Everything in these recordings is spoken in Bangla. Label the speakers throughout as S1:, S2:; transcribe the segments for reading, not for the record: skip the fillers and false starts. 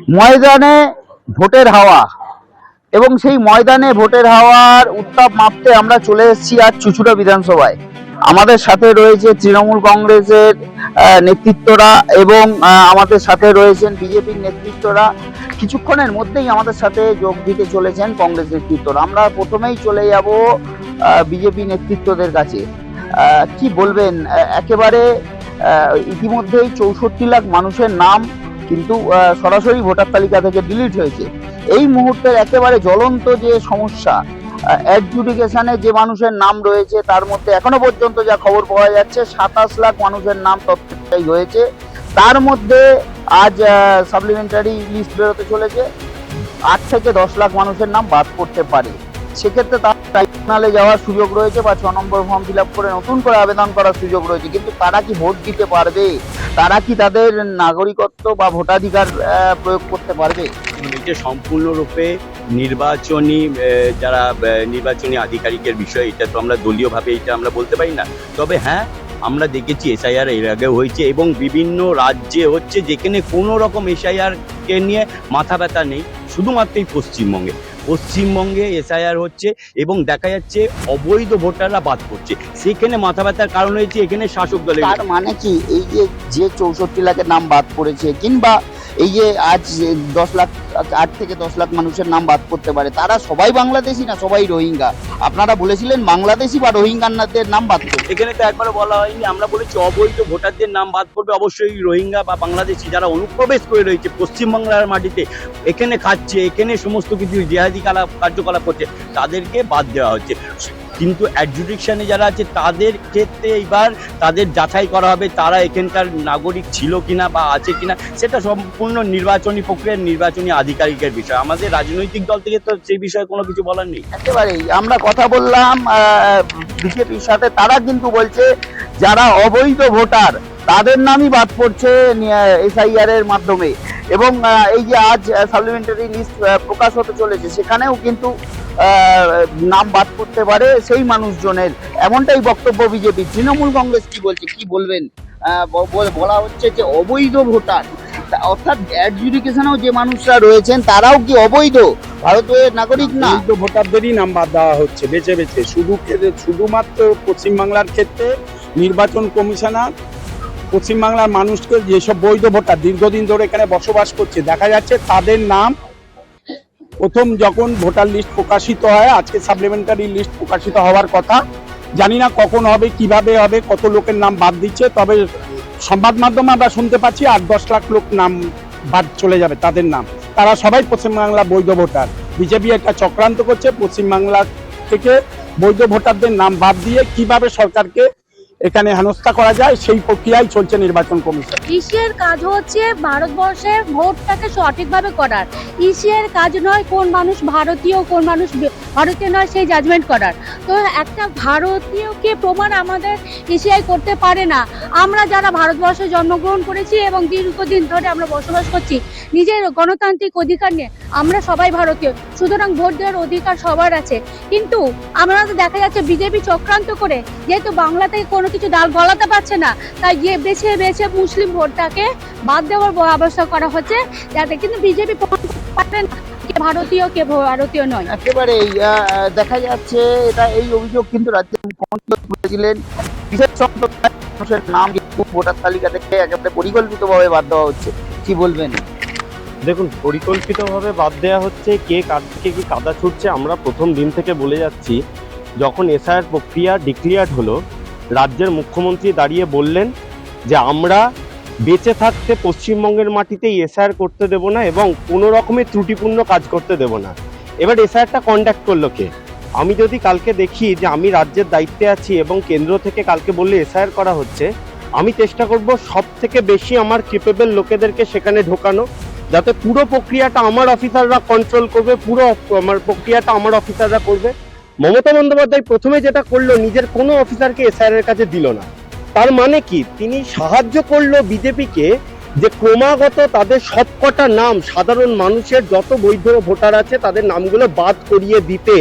S1: ময়দানে ভোটের হাওয়া এবং সেই ময়দানে ভোটের হাওয়ার উত্তাপ মাপতে আমরা চলে এসেছি আজ চুঁচুড়া বিধানসভায়। আমাদের সাথে রয়েছে তৃণমূল কংগ্রেসের নেতৃত্বরা এবং আমাদের সাথে রয়েছেন বিজেপির নেতৃত্বরা। কিছুক্ষণের মধ্যেই আমাদের সাথে যোগ দিতে চলেছেন কংগ্রেস নেতৃত্বরা। আমরা প্রথমেই চলে যাব বিজেপি নেতৃত্বদের কাছে। কি বলবেন, একেবারে ইতিমধ্যেই 64 লাখ মানুষের নাম কিন্তু সরাসরি ভোটার তালিকা থেকে ডিলিট হয়েছে। এই মুহূর্তের একেবারে জ্বলন্ত যে সমস্যা, অ্যাডজুডিকেশনে যে মানুষের নাম রয়েছে তার মধ্যে এখনো পর্যন্ত যা খবর পাওয়া যাচ্ছে 27 লাখ মানুষের নাম তথ্যই হয়েছে। তার মধ্যে আজ সাপ্লিমেন্টারি লিস্ট বেরোতে চলেছে। 8 থেকে 10 লাখ মানুষের নাম বাদ পড়তে পারে। সেক্ষেত্রে তার ট্রাইব্যুনালে যাওয়ার সুযোগ রয়েছে বা 6 নম্বর ফর্ম ফিল আপ করে নতুন করে আবেদন করার সুযোগ রয়েছে। কিন্তু তারা কি ভোট দিতে পারবে? তারা কি তাদের নাগরিকত্ব বা ভোটাধিকার প্রয়োগ করতে পারবে?
S2: এটা সম্পূর্ণরূপে নির্বাচনী যারা নির্বাচনী আধিকারিকের বিষয়, এটা তো আমরা দলীয়ভাবে এটা আমরা বলতে পারি না। তবে হ্যাঁ, আমরা দেখেছি এসআইআর এর আগেও হয়েছে এবং বিভিন্ন রাজ্যে হচ্ছে যেখানে কোনো রকম এসআইআরকে নিয়ে মাথা ব্যথা নেই, শুধুমাত্র এই পশ্চিমবঙ্গে এসআইআর হচ্ছে এবং দেখা যাচ্ছে অবৈধ ভোটাররা বাদ পড়ছে। সেখানে মাথা ব্যথার কারণ হয়েছে এখানে শাসক দলের।
S1: তার মানে কি এই যে 64 লাখের নাম বাদ পড়েছে, কিংবা এই যে আজ 10 লাখ 8 থেকে 10 লাখ মানুষের নাম বাদ করতে পারে, তারা সবাই বাংলাদেশি না সবাই রোহিঙ্গা? আপনারা বলেছিলেন বাংলাদেশি বা রোহিঙ্গাদের নাম বাদ করবে।
S2: এখানে তো একবারও বলা হয়নি। আমরা বলেছি অবৈধ ভোটারদের নাম বাদ পড়বে, অবশ্যই রোহিঙ্গা বা বাংলাদেশি যারা অনুপ্রবেশ করে রয়েছে পশ্চিমবাংলার মাটিতে, এখানে খাচ্ছে, এখানে সমস্ত কিছু জিহাদি কার্যকলাপ করছে, তাদেরকে বাদ দেওয়া হচ্ছে। কিন্তু অ্যাডজুডিকশনে যারা আছে তাদের ক্ষেত্রে এবার তাদের যাচাই করা হবে তারা এখানকার নাগরিক ছিল কিনা বা আছে কিনা। সেটা সম্পূর্ণ নির্বাচনী প্রক্রিয়ার নির্বাচনী আধিকারিকের বিষয়। আমাদের রাজনৈতিক দল থেকে তো সেই বিষয়ে কোনো কিছু বলার নেই।
S1: একেবারেই আমরা কথা বললাম বিজেপির সাথে, তারা কিন্তু বলছে যারা অবৈধ ভোটার তাদের নামই বাদ পড়ছে এসআইআর এর মাধ্যমে। এবং এই যে আজ সাপ্লিমেন্টারি লিস্ট প্রকাশ হতে চলেছে, সেখানেও কিন্তু নাম বাদ করতে পারে সেই মানুষজনের, এমনটাই বক্তব্য বিজেপি। তৃণমূল কংগ্রেস কি বলছে, কি বলবেন? বলা হচ্ছে যে অবৈধ ভোটার, অর্থাৎ অ্যাডজুডিকেশনেও যে মানুষরা রয়েছেন তারাও কি অবৈধ ভারতের নাগরিক না?
S3: অবৈধ ভোটারদেরই নাম বাদ দেওয়া হচ্ছে বেছে বেছে। শুধুমাত্র পশ্চিমবাংলার ক্ষেত্রে নির্বাচন কমিশনার পশ্চিমবাংলার মানুষকে যেসব বৈধ ভোটার দীর্ঘদিন ধরে এখানে বসবাস করছে দেখা যাচ্ছে তাদের নাম প্রথম যখন ভোটার লিস্ট প্রকাশিত হয়, আজকে সাপ্লিমেন্টারি লিস্ট প্রকাশিত হওয়ার কথা, জানি না কখন হবে, কিভাবে হবে, কত লোকের নাম বাদ দিচ্ছে। তবে সংবাদ মাধ্যমে আমরা শুনতে পাচ্ছি 8-10 লাখ লোক নাম বাদ চলে যাবে, তাদের নাম, তারা সবাই পশ্চিমবাংলা বৈধ ভোটার। বিজেপি একটা চক্রান্ত করছে পশ্চিমবাংলা থেকে বৈধ ভোটারদের নাম বাদ দিয়ে কিভাবে সরকারকে এখানে হেনস্থা করা যায় সেই প্রক্রিয়ায় চলছে নির্বাচন কমিশন।
S4: ইসির কাজ হচ্ছে ভারতবর্ষের ভোটটাকে সঠিকভাবে করার। ইসির কাজ নয় কোন মানুষ ভারতীয় কোন মানুষ ভারতীয় নয় সেই জাজমেন্ট করার। তো একটা ভারতীয়কে প্রমাণ আমাদের ইসিআই করতে পারে না। আমরা যারা ভারতবর্ষে জন্মগ্রহণ করেছি এবং দীর্ঘদিন ধরে আমরা বসবাস করছি নিজের গণতান্ত্রিক অধিকার নিয়ে, আমরা সবাই ভারতীয়, সুতরাং ভোট দেওয়ার অধিকার সবার আছে। কিন্তু আমরা তো দেখা যাচ্ছে বিজেপি চক্রান্ত করে যেহেতু বাংলা থেকে কোনো কিছু ডাল গলাতে পারছে না, তাই গিয়ে বেছে বেছে মুসলিম ভোটটাকে বাদ দেওয়ার ব্যবস্থা করা হচ্ছে, যাতে কিন্তু বিজেপি পারেন কে ভারতীয় কে ভারতীয় নয়।
S1: একেবারেই দেখা যাচ্ছে এটা, এই অভিযোগ কিন্তু রাজ্যের মুখ্যমন্ত্রী তুলেছিলেন। বিশেষ সংখ্যক মানুষের নাম কিন্তু ভোটার তালিকা থেকে একেবারে পরিকল্পিতভাবে বাদ দেওয়া হচ্ছে, কি বলবেন?
S5: দেখুন, পরিকল্পিতভাবে বাদ দেওয়া হচ্ছে, কে কার থেকে কি কাদা ছুটছে আমরা প্রথম দিন থেকে বলে যাচ্ছি। যখন এসআইআর প্রক্রিয়া ডিক্লেয়ার্ড হলো, রাজ্যের মুখ্যমন্ত্রী দাঁড়িয়ে বললেন যে আমরা বেঁচে থাকতে পশ্চিমবঙ্গের মাটিতে এসআইআর করতে দেব না এবং কোনো রকমের ত্রুটিপূর্ণ কাজ করতে দেব না। এবার এসআইআরটা কন্ডাক্ট করলো কে? আমি যদি কালকে দেখি যে আমি রাজ্যের দায়িত্বে আছি এবং কেন্দ্র থেকে কালকে বললে এসআইআর করা হচ্ছে, আমি চেষ্টা করব সব থেকে বেশি আমার ক্যাপেবল লোকেদেরকে সেখানে ঢোকানো, যাতে পুরো প্রক্রিয়াটা আমার অফিসাররা কন্ট্রোল করবে, পুরো আমার প্রক্রিয়াটা আমার অফিসাররা করবে। মমতা বন্দ্যোপাধ্যায় প্রথমে যেটা করলো, নিজের কোনো অফিসারকে এসআইআর এর কাছে দিল না। তার মানে কি, তিনি সাহায্য করলো বিজেপিকে যে ক্রমাগত তাদের সবকটা নাম, সাধারণ মানুষের যত বৈধ ভোটার আছে তাদের নামগুলো বাদ করিয়ে দিতে,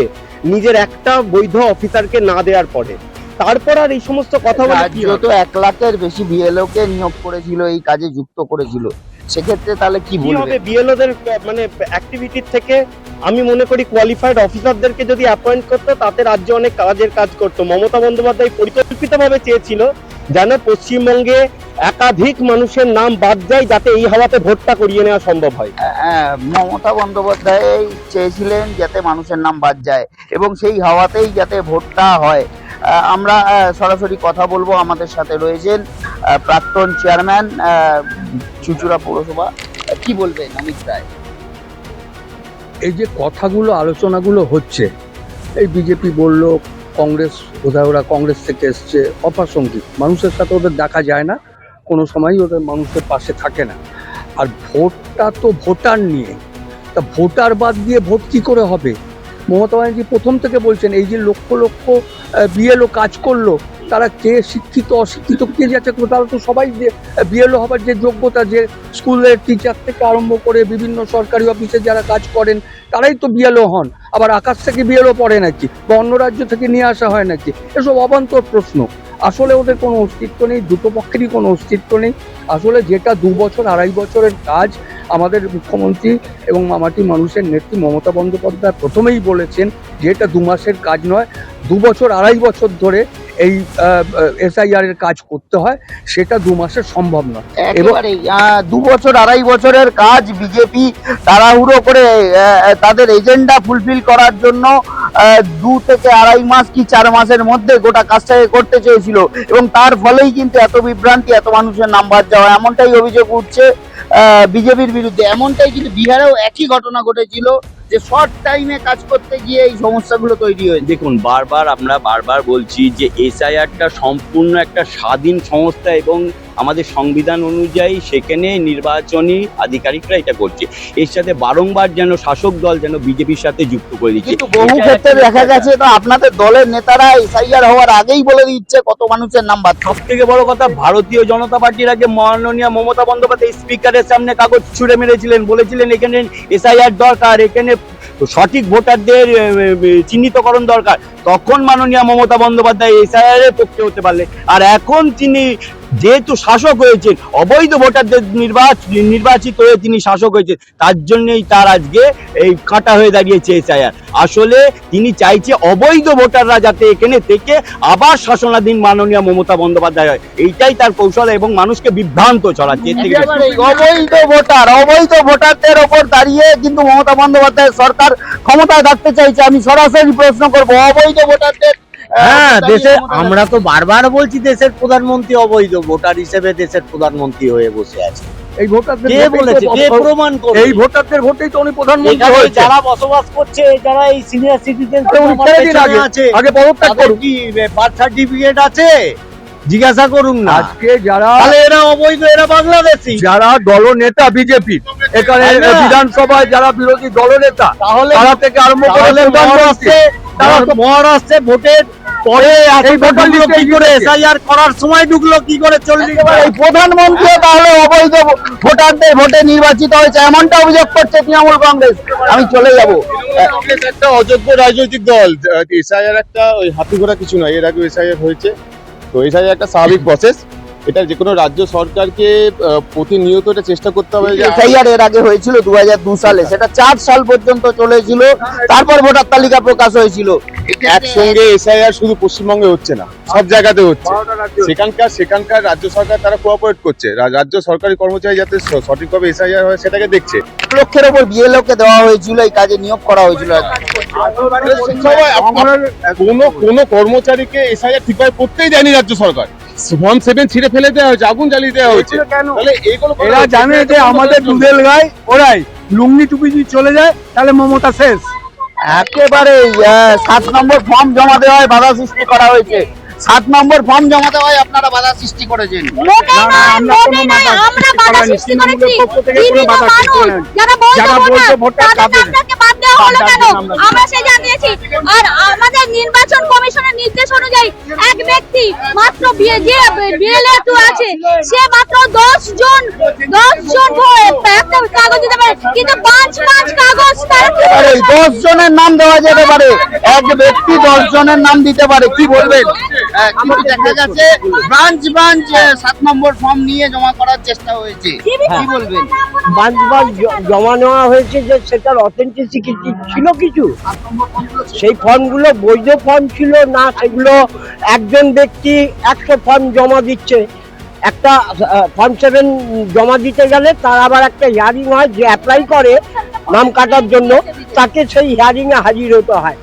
S5: নিজের একটা বৈধ অফিসারকে না দেওয়ার পরে। তারপর আর এই সমস্ত কথা বলে কি হবে?
S1: 1 লাখের বেশি বিএলও কে নিয়োগ করেছিল, এই কাজে যুক্ত করেছিল। সেক্ষেত্রে তাহলে কি
S5: কি
S1: বলবে?
S5: হবে বিএলওদের মানে অ্যাক্টিভিটির থেকে আমি মনে করি কোয়ালিফাইড অফিসারদেরকে যদি অ্যাপয়েন্ট করতো তাতে রাজ্য অনেক কাজ করতো। মমতা বন্দ্যোপাধ্যায় পরিকল্পিতভাবে চেয়েছিল যেন পশ্চিমবঙ্গে একাধিক মানুষের নাম বাদ যায়, যাতে এই হাওয়াতে ভোটটা করিয়ে নেওয়া সম্ভব হয়।
S1: মমতা বন্দ্যোপাধ্যায় চেয়েছিলেন যাতে মানুষের নাম বাদ যায় এবং সেই হাওয়াতেই যাতে ভোটটা হয়। আমরা সরাসরি কথা বলবো, আমাদের সাথে রয়েছেন প্রাক্তন চেয়ারম্যান চুঁচুড়া পৌরসভা। কি বলবেন অমিত রায়?
S6: এই যে কথাগুলো আলোচনাগুলো হচ্ছে, এই বিজেপি বললো, কংগ্রেস বোধহয় ওরা কংগ্রেস থেকে এসছে, অপ্রাসঙ্গিক। মানুষের সাথে ওদের দেখা যায় না, কোনো সময়ই ওদের মানুষের পাশে থাকে না। আর ভোটটা তো ভোটার নিয়ে, তা ভোটার বাদ দিয়ে ভোট কী করে হবে? মমতা ব্যানার্জি প্রথম থেকে বলছেন এই যে লক্ষ লক্ষ বিএলও কাজ করলো, তারা কে শিক্ষিত অশিক্ষিত কে যাচ্ছে, তারা তো সবাই যে বিএলও হবার যে যোগ্যতা, যে স্কুলের টিচার থেকে আরম্ভ করে বিভিন্ন সরকারি অফিসে যারা কাজ করেন তারাই তো বিএলও হন। আবার আকাশ থেকে বিএলও পড়ে নাকি, বা অন্য রাজ্য থেকে নিয়ে আসা হয় নাকি? এসব অবান্তর প্রশ্ন। আসলে ওদের কোনো অস্তিত্ব নেই, দুটো পক্ষেরই কোনো অস্তিত্ব নেই। আসলে যেটা 2 বছর 2.5 বছরের কাজ, আমাদের মুখ্যমন্ত্রী এবং মামাটি মানুষের নেত্রী মমতা বন্দ্যোপাধ্যায় প্রথমেই বলেছেন যে এটা 2 মাসের কাজ নয়, 2 বছর 2.5 বছর ধরে এই এসআইআর এর কাজ করতে হয়, সেটা 2 মাসে সম্ভব নয়।
S1: একেবারেই 2 বছর 2.5 বছরের কাজ বিজেপি তাড়াহুড়ো করে তাদের এজেন্ডা ফুলফিল করার জন্য 2 থেকে 2.5 মাস কি 4 মাসের মধ্যে গোটা কাজটাকে করতে চেয়েছিল এবং তার ফলেই কিন্তু এত বিভ্রান্তি, এত মানুষের নাম বাদ যাওয়া, এমনটাই অভিযোগ উঠছে বিজেপির বিরুদ্ধে। এমনটাই কিন্তু বিহারেও একই ঘটনা ঘটেছিল যে শর্ট টাইমে কাজ করতে গিয়ে এই সমস্যাগুলো তৈরি হয়েছে।
S2: দেখুন, আমরা বারবার বলছি যে এসআইআরটা সম্পূর্ণ একটা স্বাধীন সংস্থা এবং আমাদের সংবিধান অনুযায়ী সেখানে নির্বাচনী আধিকারিকরা এটা করছে। এর সাথে বারংবার যেন শাসক দল যেন বিজেপির সাথে যুক্ত করে দিচ্ছে।
S1: কিন্তু বহু ক্ষেত্রে দেখা গেছে তো আপনাদের দলের নেতারা এসআইআর হওয়ার আগেই বলে দিচ্ছে কত মানুষের নাম বাদ।
S2: সব থেকে বড় কথা, ভারতীয় জনতা পার্টির আগে মাননীয় মমতা বন্দ্যোপাধ্যায় স্পিকারের সামনে কাগজ ছুঁড়ে মেরেছিলেন, বলেছিলেন এখানে এসআইআর দরকার, এখানে সঠিক ভোটারদের চিহ্নিতকরণ দরকার। তখন মাননীয় মমতা বন্দ্যোপাধ্যায় এসআইআর এর পক্ষে হতে পারলেন। আর এখন তিনি যেহেতু শাসক হয়েছেন, অবৈধ ভোটারদের নির্বাচিত হয়ে তিনি শাসক হয়েছেন, তার জন্যই তার আজকে এই কাঁটা হয়ে দাঁড়িয়েছে এসআইআর। আসলে তিনি চাইছে অবৈধ ভোটাররা যাতে এখানে থেকে আবার শাসনাধীন মাননীয় মমতা বন্দ্যোপাধ্যায় হয়, এইটাই তার কৌশল এবং মানুষকে বিভ্রান্ত ছড়াচ্ছে।
S1: অবৈধ ভোটারদের ওপর দাঁড়িয়ে কিন্তু মমতা বন্দ্যোপাধ্যায় সরকার ক্ষমতায় থাকতে চাইছে। আমি সরাসরি প্রশ্ন করবো, অবৈধ ভোটারদের
S7: হ্যাঁ, দেশে আমরা তো বারবার বলছি দেশের প্রধানমন্ত্রী অবৈধ ভোটার হিসেবে দেশের প্রধানমন্ত্রী হয়ে বসে আছে।
S6: এই ভোটারদের
S7: কে বলেছে, কে প্রমাণ করে?
S6: এই ভোটারদের ভোটেই তো উনি প্রধানমন্ত্রী
S7: এখানে
S6: হয়েছে।
S7: যারা বসবাস করছে, যারা এই সিনিয়র সিটিজেন
S6: আগে পদত্যাগ
S7: তাদের
S6: করুন।
S7: কি বার্থ সার্টিফিকেট আছে? জিজ্ঞাসা করুন না।
S6: আজকে যারা
S7: তাহলে এরা অবৈধ, এরা বাংলাদেশি।
S6: যারা দলনেতা বিজেপি এখানে
S7: তাই না?
S6: বিধানসভায় যারা বিরোধী দলনেতা,
S7: তাহলে
S6: তারা থেকে আরম্ভ করে
S7: তাহলে
S6: প্রধানমন্ত্রী, তারা তো
S7: মহারাষ্ট্রে ভোটের পরে
S6: এই ভোটার
S7: ঢুকলো
S6: লিস্টে
S7: কি করে?
S6: গিয়েছে।
S7: এসআইআর করার সময় ঢুকলো কি করে? 40
S1: এই প্রধানমন্ত্রী তাহলে অবৈধ ভোটারদের ভোটে নির্বাচিত হয়েছে, এমনটা অভিযোগ করছে তৃণমূল কংগ্রেস। আমি চলে যাব।
S8: কংগ্রেস একটা অযোগ্য রাজনৈতিক দল। এসআইআর একটা ওই হাতি ঘোড়া কিছু নয়, এর আগে এসআইআর হয়েছে, তো এসআইআর একটা স্বাভাবিক প্রসেস। এটা যে কোনো রাজ্য সরকারকে প্রতিনিয়ত এটা চেষ্টা করতে হবে যে
S1: এসআইআর এর আগে হয়েছিল 2002 সালে, সেটা 4 সাল পর্যন্ত চলেছিল, তারপর ভোটার তালিকা প্রকাশ হয়েছিল।
S8: একসঙ্গে এসআইআর শুধু পশ্চিমবঙ্গে হচ্ছে না, সব জায়গাতে হচ্ছে। সেখানকার রাজ্য সরকার তারা কোঅপারেট করছে, রাজ্য সরকারি কর্মচারী যাতে সঠিকভাবে এসআইআর হয় সেটাকে দেখছে।
S1: 1 লক্ষের ওপর বিএলও কে দেওয়া হয়েছিল, এই কাজে নিয়োগ করা হয়েছিল।
S8: কোনো কর্মচারীকে এসআইআর ঠিকভাবে করতেই দেয়নি রাজ্য সরকার। ফর্ম 7 ছিঁড়ে ফেলে দেওয়া হয়েছে, আগুন জ্বালিয়ে দেওয়া হয়েছে। তাহলে এইগুলো
S6: এরা জানে যে আমাদের দুধেল গায়ে ওরাই লুঙ্গি টুপি যদি চলে যায় তাহলে মমতা শেষ।
S1: একেবারে 7 নম্বর ফর্ম জমা দেওয়ায় বাধা সৃষ্টি করা হয়েছে। 7 নম্বর ফর্ম জমা দেওয়ায় আপনারা বাধা সৃষ্টি করেছেন।
S4: মোটেই
S6: না,
S4: নয়,
S6: আমরা কোনো
S4: মোটেই নয়,
S6: বাধা
S4: আমরা
S6: সৃষ্টি
S4: বাধা
S6: করিনি।
S4: সৃষ্টি
S6: তৃণমূলের
S4: করেছি।
S6: পক্ষ থেকে কোনো
S4: বিভিন্ন
S6: বাধা সৃষ্টি
S4: মানুষ
S6: করিনি।
S4: যারা
S6: যারা
S4: বৈধ
S6: বৈধ
S4: ভোটার,
S6: ভোটার
S4: তাদের
S6: তাদের
S4: নামটাকে বাদ দেওয়া হলো
S6: তাদের
S4: কেন?
S6: নাম বাদ
S4: আমরা সে জানিয়েছি। আর আমাদের নির্বাচন কমিশনের নির্দেশ অনুযায়ী এক ব্যক্তি মাত্র বিএলএ আছে, সে মাত্র 10 জন একটা কাগজ দিতে পারে, কিন্তু 5 কাগজ তার
S1: 10 জনের নাম দেওয়া যেতে পারে, এক ব্যক্তি 10 জনের নাম দিতে পারে, কি বলবেন? কিন্তু দেখা যাচ্ছে ব্রাঞ্চ 7 নম্বর ফর্ম নিয়ে জমা করার চেষ্টা হয়েছে, কি বলবেন?
S7: বাঁচবাস জমা নেওয়া হয়েছে, যে সেটার অথেন্টিসিটি ছিল কিছু, সেই ফর্মগুলো বৈধ ফর্ম ছিল না, সেগুলো একজন ব্যক্তি 100 ফর্ম জমা দিচ্ছে। একটা ফর্ম 7 জমা দিতে গেলে তার আবার একটা হিয়ারিং হয়, যে অ্যাপ্লাই করে নাম কাটার জন্য তাকে সেই হিয়ারিং এ হাজির হতে হয়।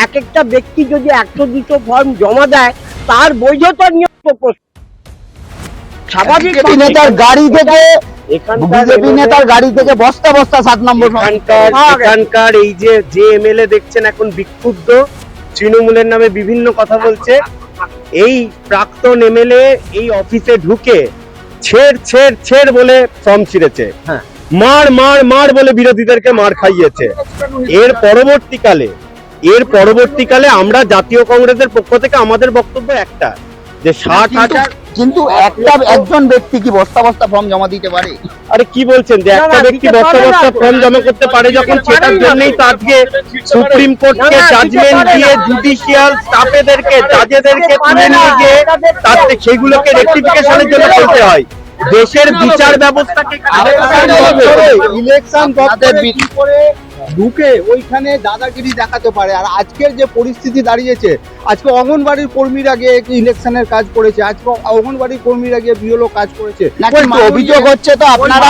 S7: এক একটা ব্যক্তি যদি 100-200 ফর্ম জমা দেয়, তার বৈধতা নিয়ে স্বাভাবিক
S1: বিজেপি নেতার গাড়ি থেকে বিজেপি নেতার গাড়ি থেকে বস্তা 7 নম্বর
S5: এখানকার এই যে এমএলএ দেখছেন এখন বিক্ষুব্ধ, তৃণমূলের নামে বিভিন্ন কথা বলছে, এই প্রাক্তন এমএলএ এই অফিসে ঢুকে ছেড় বলে ফর্ম ছিঁড়েছে, মার বলে বিরোধীদেরকে মার খাইয়েছে। এর পরবর্তীকালে আমরা জাতীয় কংগ্রেসের পক্ষ থেকে আমাদের বক্তব্য একটা, যে 60,000
S1: কিন্তু একজন ব্যক্তি কি বস্তা ফর্ম জমা দিতে পারে?
S5: আরে কি বলছেন, যে একটা ব্যক্তি বস্তা ফর্ম জমা করতে পারে, যখন সেটার জন্যই তো আজকে সুপ্রিম কোর্টকে জাজমেন্ট দিয়ে জুডিশিয়াল স্টাফেদেরকে জাজেদেরকে তুলে নিয়ে গিয়ে তাতে সেগুলোকে রেকটিফিকেশনের জন্য করতে হয়। দেশের বিচার ব্যবস্থাকে
S3: ইলেকশন করে ঢুকে ওইখানে দাদাগিরি দেখাতে পারে। আর আজকের যে পরিস্থিতি দাঁড়িয়েছে, আজকে অঙ্গনবাড়ির কর্মীরা গিয়ে ইলেকশনের কাজ করেছে, আজকে অঙ্গনবাড়ির কর্মীরা গিয়ে বিএলও কাজ করেছে।
S1: অভিযোগ হচ্ছে তো আপনারা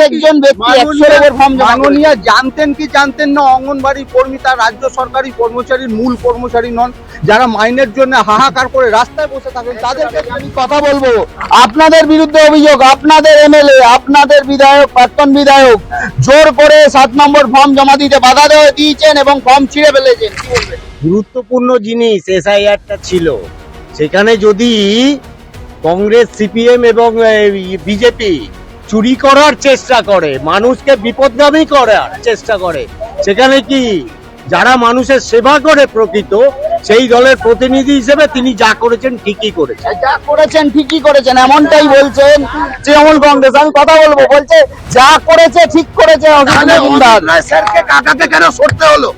S1: একজন ব্যক্তি 100 ফর্ম জমা
S3: মাননীয় জানতেন কি জানতেন না অঙ্গনবাড়ি কর্মী তার রাজ্য সরকারি কর্মচারীর মূল কর্মচারী নন, যারা মাইনের জন্য হাহাকার করে রাস্তায় বসে থাকেন, তাদেরকে
S1: আমি কথা বলবো। আপনাদের বিরুদ্ধে অভিযোগ, আপনাদের এমএলএ, আপনাদের বিধায়ক, প্রাক্তন বিধায়ক জোর করে 7 নম্বর ফর্ম জমা দিতে বাধা দিয়েছেন এবং ফর্ম ছিঁড়ে ফেলেছেন, কি বলবেন?
S7: গুরুত্বপূর্ণ জিনিস এসআইআরটা ছিল, সেখানে যদি কংগ্রেস, সিপিএম এবং বিজেপি চুরি করার চেষ্টা করে, মানুষকে বিপদগামী করার চেষ্টা করে, সেখানে কি যারা মানুষের সেবা করে প্রকৃত সেই দলের প্রতিনিধি হিসেবে তিনি যা করেছেন ঠিকই করেছেন,
S1: এমনটাই বলছেন তৃণমূল কংগ্রেস। আমি কথা বলবো, বলছে যা করেছে ঠিক করেছে।
S3: স্যারকে কাটাতে কেন সরতে হলো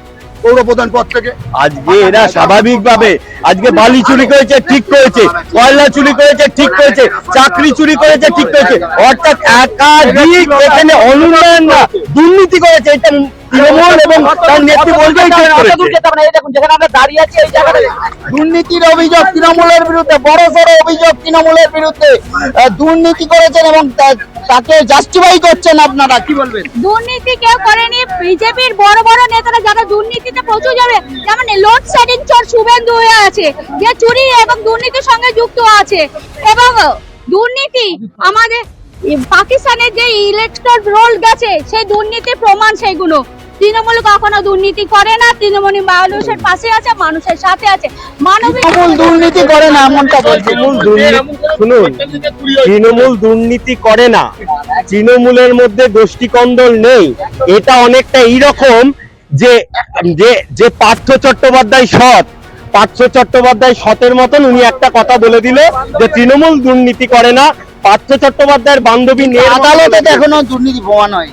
S3: পৌরপ্রধান পদ থেকে?
S5: আজকে এরা স্বাভাবিকভাবে আজকে বালি চুরি করেছে ঠিক করেছে, কয়লা চুরি করেছে ঠিক করেছে, চাকরি চুরি করেছে ঠিক করেছে, অর্থাৎ একাধিক এখানে অনুন্নয়ন না দুর্নীতি করেছে। এটা তৃণমূল এবং তার নেতৃবৃন্দই ঠিক করেছে।
S1: যেখানে আমরা দাঁড়িয়ে আছি এই জায়গাটা দুর্নীতির অভিযোগ তৃণমূলের বিরুদ্ধে, বড়সড় অভিযোগ তৃণমূলের বিরুদ্ধে, দুর্নীতি করেছেন এবং তাকে জাস্টিফাই করছেন। আপনারা কি বলবেন?
S4: দুর্নীতি কেউ করেনি, বিজেপির বড় নেতারা যারা দুর্নীতিতে প্রচুর যাবে, যেমন লোড শেডিং চোর শুভেন্দু হয়ে আছে, যে চুরি এবং দুর্নীতির সঙ্গে যুক্ত আছে। এবং দুর্নীতি আমাদের পাকিস্তানের যে ইলেকট্রাল রোল গেছে, সেই দুর্নীতির প্রমাণ সেইগুলো। তৃণমূল কখনো দুর্নীতি করে না, তৃণমূল মানুষের পাশে আছে, মানুষের সাথে আছে।
S1: তৃণমূল দুর্নীতি করে না এমনটা বলছে।
S5: শুনুন, তৃণমূল দুর্নীতি করে না, তৃণমূলের মধ্যে গোষ্ঠী কন্দল নেই। এটা অনেকটা এইরকম যে পার্থ চট্টোপাধ্যায় সতের মতন উনি একটা কথা বলে দিল যে তৃণমূল দুর্নীতি করে না। পার্থ চট্টোপাধ্যায়ের বান্ধবী
S1: আদালতে এখনো দুর্নীতি প্রমাণ হয়,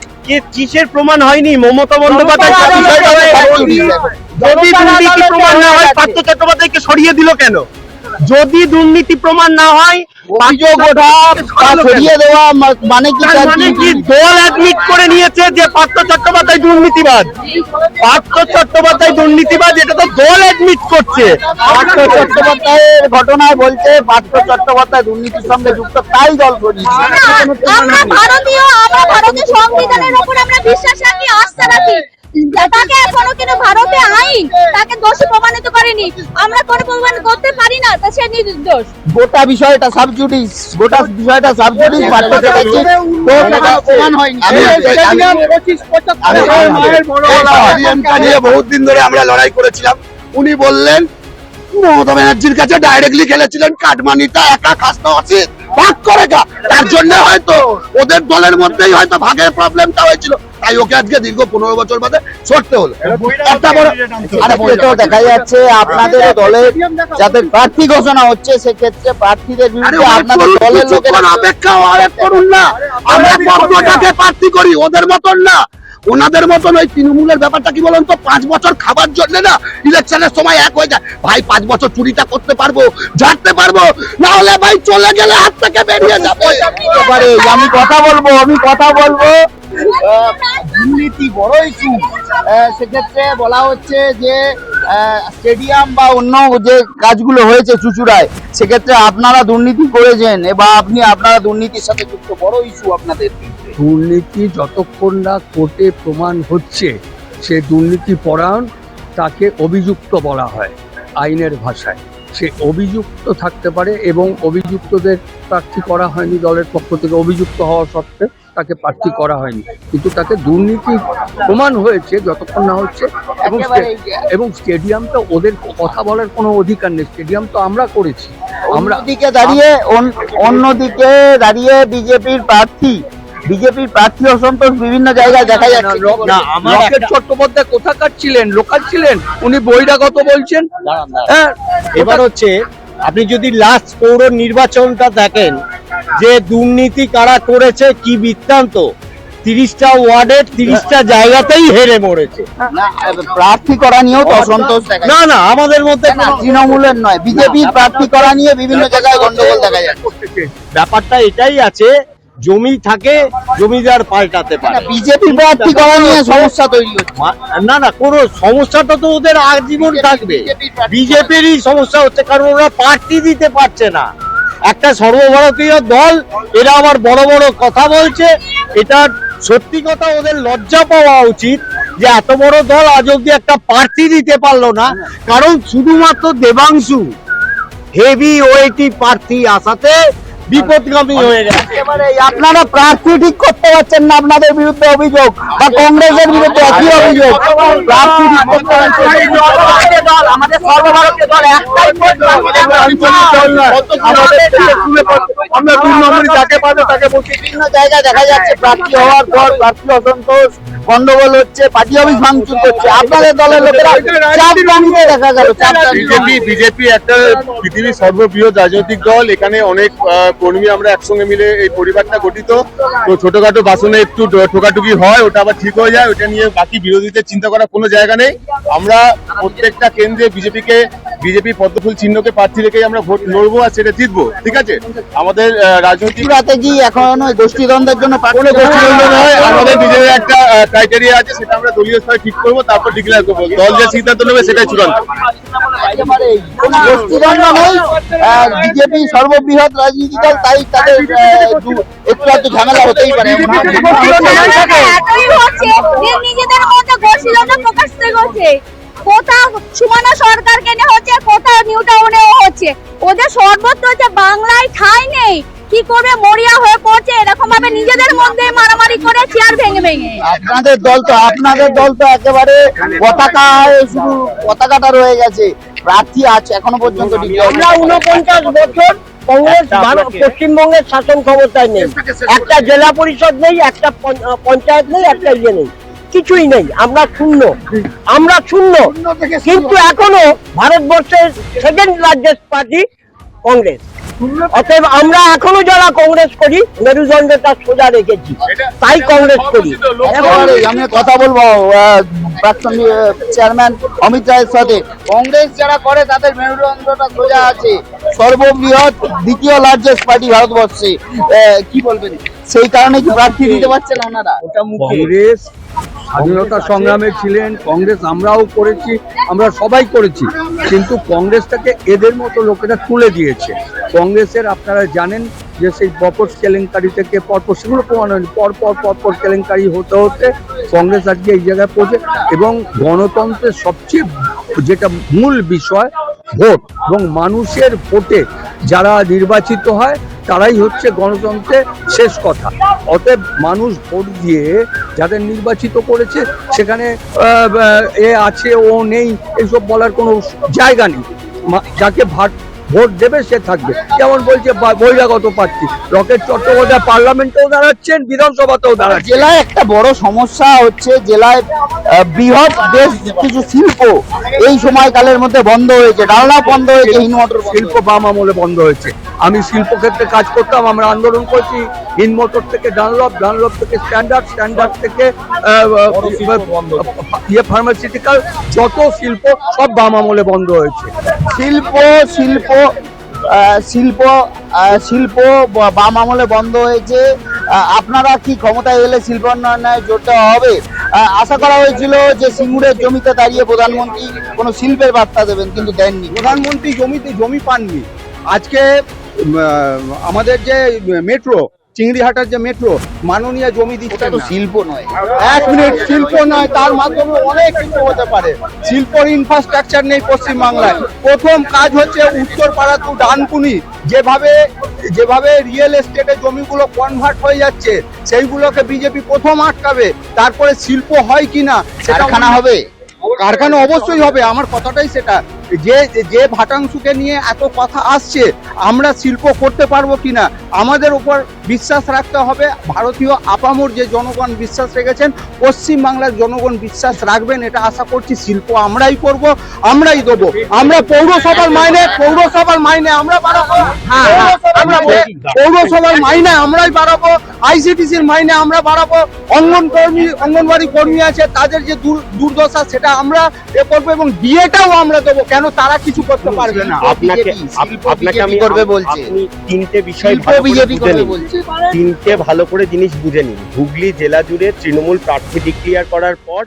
S5: কিসের প্রমাণ হয়নি? মমতা বন্দ্যোপাধ্যায় যদি দুর্নীতি প্রমাণ না হয় পার্থ চট্টোপাধ্যায়কে সরিয়ে দিল কেন? যদি দুর্নীতি প্রমাণ না হয়
S1: অভিযোগ ওঠা বা সরিয়ে দেওয়া মানে কি?
S5: দল অ্যাডমিট করে নিয়েছে যে পার্থ চট্টোপাধ্যায় দুর্নীতিবাদ, এটা তো দল অ্যাডমিট করছে।
S1: পার্থ চট্টোপাধ্যায়ের ঘটনায় বলছে পার্থ চট্টোপাধ্যায় দুর্নীতির সঙ্গে যুক্ত, তাই দল সরিয়েছে।
S4: আমরা ভারতীয় সংবিধানের উপর আমরা বিশ্বাস রাখি, আস্থা রাখি। তাকে এখনো কিন্তু ভারতে আইন তাকে দোষী প্রমাণিত করেনি, আমরা কোনো প্রমাণ করতে পারি না তা সে নির্দোষ।
S1: গোটা বিষয়টা সাবজুডিস, পার্থ চট্টোপাধ্যায় প্রমাণ হয়নি।
S3: বহুত দিন ধরে আমরা লড়াই করেছিলাম। উনি বললেন মমতা ব্যানার্জির কাছে ডাইরেক্টলি খেলেছিলেন, কাটমানিটা একা খাসতে উচিত,
S9: ভাগ করে গা, তার জন্য হয়তো ওদের দলের মধ্যেই হয়তো ভাগের প্রবলেমটা হয়েছিল, তাই ওকে আজকে দীর্ঘ 15 বছর বাদে সরতে হলো। একটা বড়
S1: আর এটাও দেখা যাচ্ছে আপনাদের দলের যাদের প্রার্থী ঘোষণা হচ্ছে সেক্ষেত্রে প্রার্থীদের বিরুদ্ধে আপনাদের দলের লোকেরা
S9: অপেক্ষা আরেক করুন না, আমরা পক্ষটাকে প্রার্থী করি, ওদের মতন না। ওনাদের মতন ওই তৃণমূলের ব্যাপারটা কি বলুন তো, 5 বছর খাবার জন্য না ইলেকশনের সময় এক হয়ে যায়। ভাই 5 বছর চুরিটা করতে পারবো, ঝাড়তে পারবো, না হলে ভাই চলে গেলে হাত থেকে বেরিয়ে যাবে।
S1: এবারে আমি কথা বলবো দুর্নীতি বড় ইস্যু। সেক্ষেত্রে বলা হচ্ছে যে স্টেডিয়াম বা অন্য যে কাজগুলো হয়েছে চুচুড়ায়, সেক্ষেত্রে আপনারা দুর্নীতি করেছেন বা আপনারা দুর্নীতির সাথে যুক্ত, বড় ইস্যু আপনাদের।
S6: দুর্নীতি যতক্ষণ না কোর্টে প্রমাণ হচ্ছে সে দুর্নীতি পরায়ণ, তাকে অভিযুক্ত বলা হয় আইনের ভাষায়। সে অভিযুক্ত থাকতে পারে এবং অভিযুক্তদের প্রার্থী করা হয়নি দলের পক্ষ থেকে, অভিযুক্ত হওয়া সত্ত্বেও তাকে প্রার্থী করা হয়নি, কিন্তু তাকে দুর্নীতি প্রমাণ হয়েছে যতক্ষণ না হচ্ছে। এবং স্টেডিয়ামটা ওদের কথা বলার কোনো অধিকার নেই, স্টেডিয়াম তো আমরা করেছি।
S1: অন্যদিকে দাঁড়িয়ে বিজেপির প্রার্থী অসন্তোষ বিভিন্ন জায়গায় দেখা যাচ্ছে।
S6: না, লকেট চট্টোপাধ্যায় কোথাকার ছিলেন? লোকাল ছিলেন, উনি বহিরাগত বলছেন। হ্যাঁ,
S7: এবার হচ্ছে আপনি যদি লাস্ট পৌর নির্বাচনটা দেখেন যে দুর্নীতি কারা করেছে, কি বৃত্তান্ত, 30টা ওয়ার্ডের 30টা জায়গাতেই হেরে মরেছে।
S1: না, প্রার্থী করা নিয়েও তো অসন্তোষ দেখা
S7: না না, আমাদের মধ্যে
S1: না, তৃণমূলের নয়, বিজেপির প্রার্থী করা নিয়ে বিভিন্ন জায়গায় গন্ডগোল দেখা যাচ্ছে।
S7: ব্যাপারটা এটাই আছে, জমি থাকে, জমিদার পাল্টাতে পারে।
S1: বিজেপি প্রার্থী করা নিয়ে সমস্যা তৈরি হচ্ছে।
S7: না না, কোনো সমস্যাটা তো ওদের আজীবন থাকবে। বিজেপিরই সমস্যা হচ্ছে, কারণ ওরা প্রার্থী দিতে পারছে না। একটা সর্বভারতীয় দল, এরা আবার বড় বড় কথা বলছে, এটা সত্যি কথা ওদের লজ্জা পাওয়া উচিত যে এত বড় দল আজ অব্দি একটা প্রার্থী দিতে পারলো না, কারণ শুধুমাত্র দেবাংশু হেভি ওয়েটি প্রার্থী আসাতে বিপদগামী হয়ে গেছে।
S1: একেবারে আপনারা প্রার্থী ঠিক করতে পারছেন না, আপনাদের বিরুদ্ধে অভিযোগ, বা কংগ্রেসের বিরুদ্ধে একই অভিযোগ, প্রার্থী ঠিক করতে পারছেন না। আমাদের সর্বভারতীয় দল একটাই,
S3: আমরা 2 নম্বরই যাকে পাবে তাকে বলছি।
S1: বিভিন্ন জায়গায় দেখা যাচ্ছে প্রার্থী হওয়ার পর প্রার্থী অসন্তোষ, গন্ডগোল হচ্ছে, পার্টি অফিস ভাঙচুর করছে, আপনাদের দলের লোকেরা চাপ টানিয়ে দেখা গেল।
S8: বিজেপি একটা পৃথিবীর সর্ববৃহৎ রাজনৈতিক দল, এখানে অনেক কর্মী আমরা একসঙ্গে মিলে এই পরিবারটা গঠিত। তো ছোটখাটো বাসনে একটু ঠোকাঠুকি হয়, ওটা আবার ঠিক হয়ে যায়, ওটা নিয়ে বাকি বিরোধীদের চিন্তা করার কোনো জায়গা নেই। আমরা প্রত্যেকটা কেন্দ্রে বিজেপি পদ্মফুল চিহ্নকে প্রার্থী রেখেই আমরা ভোট লড়বো আর সেটা জিতবো, ঠিক আছে। আমাদের রাজনৈতিক
S1: রাতে কি এখন ওই গোষ্ঠীদ্বন্দ্বের জন্য
S8: কোনো গোষ্ঠীদ্বন্দ্ব নয়, আমাদের নিজেদের একটা ক্রাইটেরিয়া আছে, সেটা আমরা দলীয় স্তরে ঠিক করবো, তারপর ডিক্লেয়ার করবো। দল যে সিদ্ধান্ত নেবে সেটাই চূড়ান্ত।
S1: কোনো গোষ্ঠীদ্বন্দ্ব নেই, বিজেপি সর্ববৃহৎ রাজনীতি দল, তাই তাদের একটু ঝামেলা হতেই পারে।
S4: নিজেদের মধ্যে গোষ্ঠীদ্বন্দ্ব প্রকাশ করছে, কোথাও সুমনা সরকারকে নিয়ে হচ্ছে, কোথাও নিউ টাউনেও হচ্ছে। ওদের সর্বত্র হচ্ছে, বাংলায় ঠাঁই নেই, কি করবে, মরিয়া হয়ে পড়ছে, এরকম ভাবে নিজেদের মধ্যে মারামারি করে চেয়ার ভেঙে।
S1: আপনাদের দল তো একেবারে শুধু পতাকাটা রয়ে গেছে, প্রার্থী আছে এখনো পর্যন্ত।
S7: আমরা 49 বছর কংগ্রেস পশ্চিমবঙ্গের শাসন ক্ষমতায় নেই, একটা জেলা পরিষদ নেই, একটা পঞ্চায়েত নেই, একটা ইয়ে নেই, কিছুই নেই। আমরা শূন্য। কিন্তু এখনো ভারতবর্ষের সেকেন্ড লার্জেস্ট পার্টি কংগ্রেস। অতএব আমরা এখনো যারা কংগ্রেস করি, মেরুদণ্ডটা সোজা রেখেছি, তাই কংগ্রেস করি।
S1: আমি কথা বলবো প্রাক্তন চেয়ারম্যান অমিত রায়ের সাথে। কংগ্রেস যারা করে তাদের মেরুদণ্ডটা সোজা আছে, সর্ববৃহৎ দ্বিতীয় লার্জেস্ট পার্টি ভারতবর্ষে, কি বলবেন? সেই কারণে কি প্রার্থী দিতে পারছেন ওনারা?
S6: কংগ্রেস স্বাধীনতা সংগ্রামে ছিলেন, কংগ্রেস আমরাও করেছি, আমরা সবাই করেছি, কিন্তু কংগ্রেসটাকে এদের মতো লোকেরা তুলে দিয়েছে। কংগ্রেসের আপনারা জানেন যে সেই বপস কেলেঙ্কারি থেকে পরপর, সেগুলো প্রমাণ হয়নি, পরপর কেলেঙ্কারি হতে হতে কংগ্রেস আজকে এই জায়গায় পৌঁছে। এবং গণতন্ত্রের সবচেয়ে যেটা মূল বিষয় ভোট, এবং মানুষের ভোটে যারা নির্বাচিত হয় তারাই হচ্ছে গণতন্ত্রের শেষ কথা। অতএব মানুষ ভোট দিয়ে যাদের নির্বাচিত করেছে, সেখানে এ আছে ও নেই এইসব বলার কোনো জায়গা নেই। যাকে ভোট দেবে সে থাকবে। যেমন বলছে বহিরাগত প্রার্থী, রকেট চট্টোপাধ্যায় পার্লামেন্টেও দাঁড়াচ্ছেন, বিধানসভাতেও দাঁড়াচ্ছেন।
S1: জেলায় একটা বড় সমস্যা হচ্ছে, জেলায় বৃহৎ বেশ কিছু শিল্প এই সময়কালের মধ্যে বন্ধ হয়েছে, ডালনা বন্ধ হয়েছে, হিনমোটর
S6: শিল্প বাম আমলে বন্ধ হয়েছে। আমি শিল্প ক্ষেত্রে কাজ করতাম, আমরা আন্দোলন করছি হিনমোটর থেকে ডানলপ, ডানলপ থেকে স্ট্যান্ডার্ড, স্ট্যান্ডার্ড থেকে ফার্মাসিউটিক্যাল, যত শিল্প সব বাম আমলে বন্ধ হয়েছে।
S1: শিল্প শিল্প শিল্প শিল্প বাম আমলে বন্ধ হয়েছে। আপনারা কি ক্ষমতায় এলে শিল্প উন্নয়নে জোর দেওয়া হবে? আশা করা হয়েছিল যে সিঙ্গুরের জমিতে দাঁড়িয়ে প্রধানমন্ত্রী কোনো শিল্পের বার্তা দেবেন, কিন্তু দেননি।
S3: প্রধানমন্ত্রী জমি পাননি। আজকে আমাদের যে মেট্রো, চিংড়িহাটার যে মেট্রো, মাননীয় জমি দিচ্ছে
S1: এটা তো
S3: না।
S1: শিল্প নয়।
S3: 1 মিনিট, শিল্প নয়, তার মাধ্যমে অনেক কিছু হতে পারে। শিল্পর ইনফ্রাস্ট্রাকচার নেই পশ্চিমবাংলায়। প্রথম কাজ হচ্ছে উত্তরপাড়া টু ডানকুনি, যেভাবে রিয়েল এস্টেটে জমিগুলো কনভার্ট হয়ে যাচ্ছে, সেইগুলোকে বিজেপি প্রথম আটকাবে। তারপরে শিল্প হয় কিনা সেটা
S1: কারখানা হবে।
S3: কারখানা অবশ্যই হবে, আমার কথাটাই সেটা। যে ভাটাংশুকে নিয়ে এত কথা আসছে, আমরা শিল্প করতে পারবো কিনা আমাদের উপর বিশ্বাস রাখতে হবে। ভারতীয় আপামর যে জনগণ বিশ্বাস রেখেছেন, পশ্চিমবাংলার জনগণ বিশ্বাস রাখবেন, এটা আশা করছি। শিল্প আমরাই করব, আমরাই দেবো। আমরা পৌরসভার মাইনে আমরা বাড়াবো, পৌরসভার মাইনে আমরাই বাড়াবো, আইসিটিসির মাইনে আমরা বাড়াবো। অঙ্গনবাড়ি কর্মী আছে, তাদের যে দুর্দশা সেটা আমরা করবো, এবং বিয়েটাও আমরা দেবো। কেন তারা কিছু করতে পারবে না?
S5: আপনাকে আমি
S1: করবে বলছে।
S5: আপনি তিনটে বিষয়
S1: শিল্প
S5: ভালো করে
S1: বিজেপি
S5: বুঝে
S1: করবে
S5: নিন।
S1: বলছে।
S5: তিনটে ভালো করে জিনিস বুঝে নিন। হুগলি জেলা জুড়ে তৃণমূল প্রার্থী ডিক্লেয়ার করার পর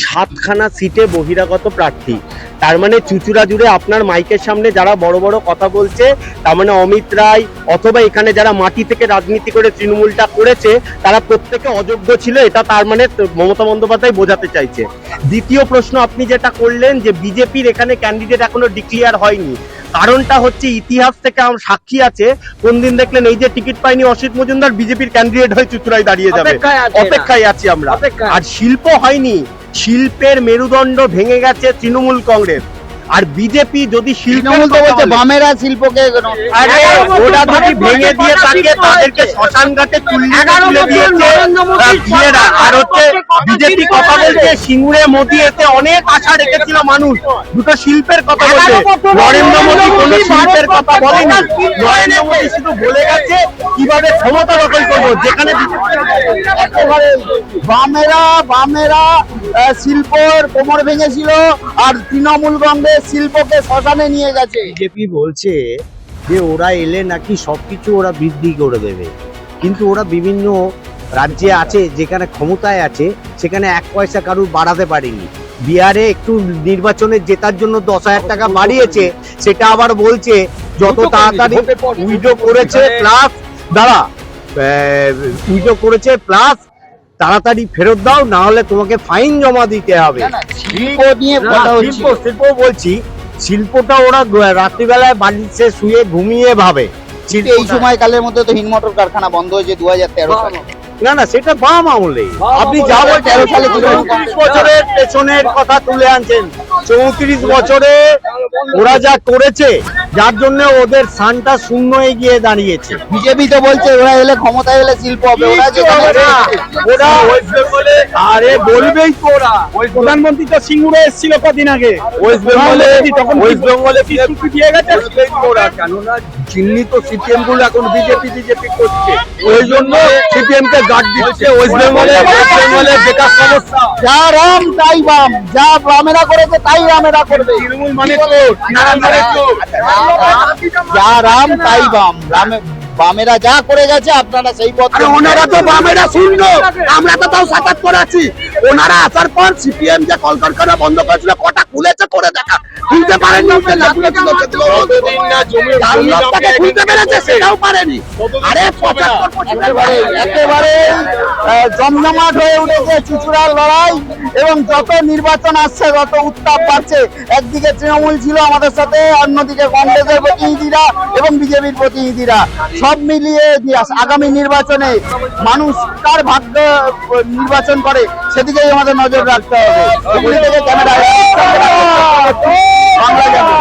S5: 7খানা সিটে বহিরাগত প্রার্থী। তার মানে চুচুড়া জুড়ে আপনার মাইকের সামনে যারা বড় বড় কথা বলছে, তার মানে অমিত রায় অথবা এখানে যারা মাটি থেকে রাজনীতি করে তৃণমূলটা করেছে, তারা প্রত্যেকে অযোগ্য ছিল। এটা তার মানে মমতা বন্দ্যোপাধ্যায় বোঝাতে চাইছে। দ্বিতীয় প্রশ্ন আপনি যেটা করলেন যে বিজেপির এখানে ক্যান্ডিডেট এখনো ডিক্লেয়ার হয়নি, কারণটা হচ্ছে ইতিহাস থেকে আমার সাক্ষী আছে। কোন দিন দেখলেন এই যে টিকিট পাইনি অসিত মজুমদার, বিজেপির ক্যান্ডিডেট হয়ে চুচুড়ায় দাঁড়িয়ে যাবে, অপেক্ষায় আছি আমরা। আর শিল্প হয়নি, শিল্পের মেরুদণ্ড ভেঙে গেছে তৃণমূল কংগ্রেস। আর বিজেপি যদি
S1: তৃণমূল তো বলছে বামেরা শিল্পকে
S5: ওরা যদি ভেঙে দিয়ে থাকে, তাদেরকে শ্মশান ঘাটে তুলে দিয়েছে বিয়েরা। আর হচ্ছে বিজেপি কথা বলছে সিঙ্গুরে মোদি, এতে অনেক আশা রেখেছিল মানুষ। দুটো শিল্পের কথা বলছে, নরেন্দ্র মোদী কোনো শিল্পের কথা বলেনি। নরেন্দ্র মোদী শুধু বলে গেছে কিভাবে ক্ষমতা দখল করবো, যেখানে
S1: বামেরা শিল্পর কোমর ভেঙেছিল, আর তৃণমূল কংগ্রেস শিল্পকে শ্মশানে নিয়ে গেছে।
S2: বিজেপি বলছে যে ওরা এলে নাকি সবকিছু ওরা বৃদ্ধি করে দেবে, কিন্তু ওরা বিভিন্ন রাজ্যে আছে, যেখানে ক্ষমতায় আছে সেখানে 1 পয়সা কারুর বাড়াতে পারেনি। বিহারে একটু নির্বাচনে জেতার জন্য 10,000 টাকা বাড়িয়েছে, সেটা আবার বলছে যত তাড়াতাড়ি উইড্রো করেছে প্লাস উইড্রো করেছে প্লাস তাড়াতাড়ি ফেরত দাও, না হলে তোমাকে ফাইন জমা দিতে হবে।
S1: শিল্প নিয়ে কথা হচ্ছে।
S2: শিল্প বলছি, শিল্পটা ওরা রাত্রিবেলায় বাড়িতে শুয়ে ঘুমিয়ে ভাবে।
S1: এই সময়কালের মধ্যে তো হিনমোটর কারখানা বন্ধ হয়েছে 2013 সালে।
S2: না সেটা বাম আমলে। আপনি যা বলেন
S1: 13 সালে
S2: 34 বছরের পেছনের কথা তুলে আনছেন। 34 বছরে ওরা যা করেছে, যার জন্য ওদের স্থানটা শূন্য গিয়ে দাঁড়িয়েছে।
S1: বিজেপি তো বলছে ওরা এলে ক্ষমতায় এলে শিল্প হবে। ওরা
S2: ওরা আরে বলবেই তো ওরা।
S3: প্রধানমন্ত্রী তো সিঙ্গুরে এসেছিল কদিন আগে,
S2: ওয়েস্ট বেঙ্গলে কি
S3: চুক্তি দিয়ে গেছে।
S6: ওরা কেননা চিহ্নিত সিপিএম গুলো এখন বিজেপি করছে, ওই জন্য সিপিএম কে গার্ড দিচ্ছে। ওয়েস্ট বেঙ্গলে বেকার সমস্যা,
S1: যা রাম তাই বাম, যা বামেরা করেছে তাই রামেরা করবে।
S3: তৃণমূল মানে
S1: যা রাম তাই বাম, বামেরা যা করে গেছে আপনারা সেই পথ।
S9: ওনারা তো বামেরা শূন্য, আমরা তো তাও 77 আছি। ওনারা আসার পর সিপিএম যে কলকারখানা বন্ধ করেছিল, কটা খুলেছে করে দেখা, খুলতে পারেনি। খুলতে পেরেছে সেটাও পারেনি। আরে 75%
S1: একেবারে জমজমাট হয়ে উঠেছে চুচুড়ার লড়াই, এবং যত নির্বাচন আসছে তত উত্তাপ বাড়ছে। একদিকে তৃণমূল ছিল আমাদের সাথে, অন্যদিকে কংগ্রেসের প্রতিনিধিরা এবং বিজেপির প্রতিনিধিরা। সব মিলিয়ে আগামী নির্বাচনে মানুষ কার ভাগ্য নির্বাচন করে সেদিকেই আমাদের নজর রাখতে হবে। হুগলি থেকে ক্যামেরা বাংলা জানা।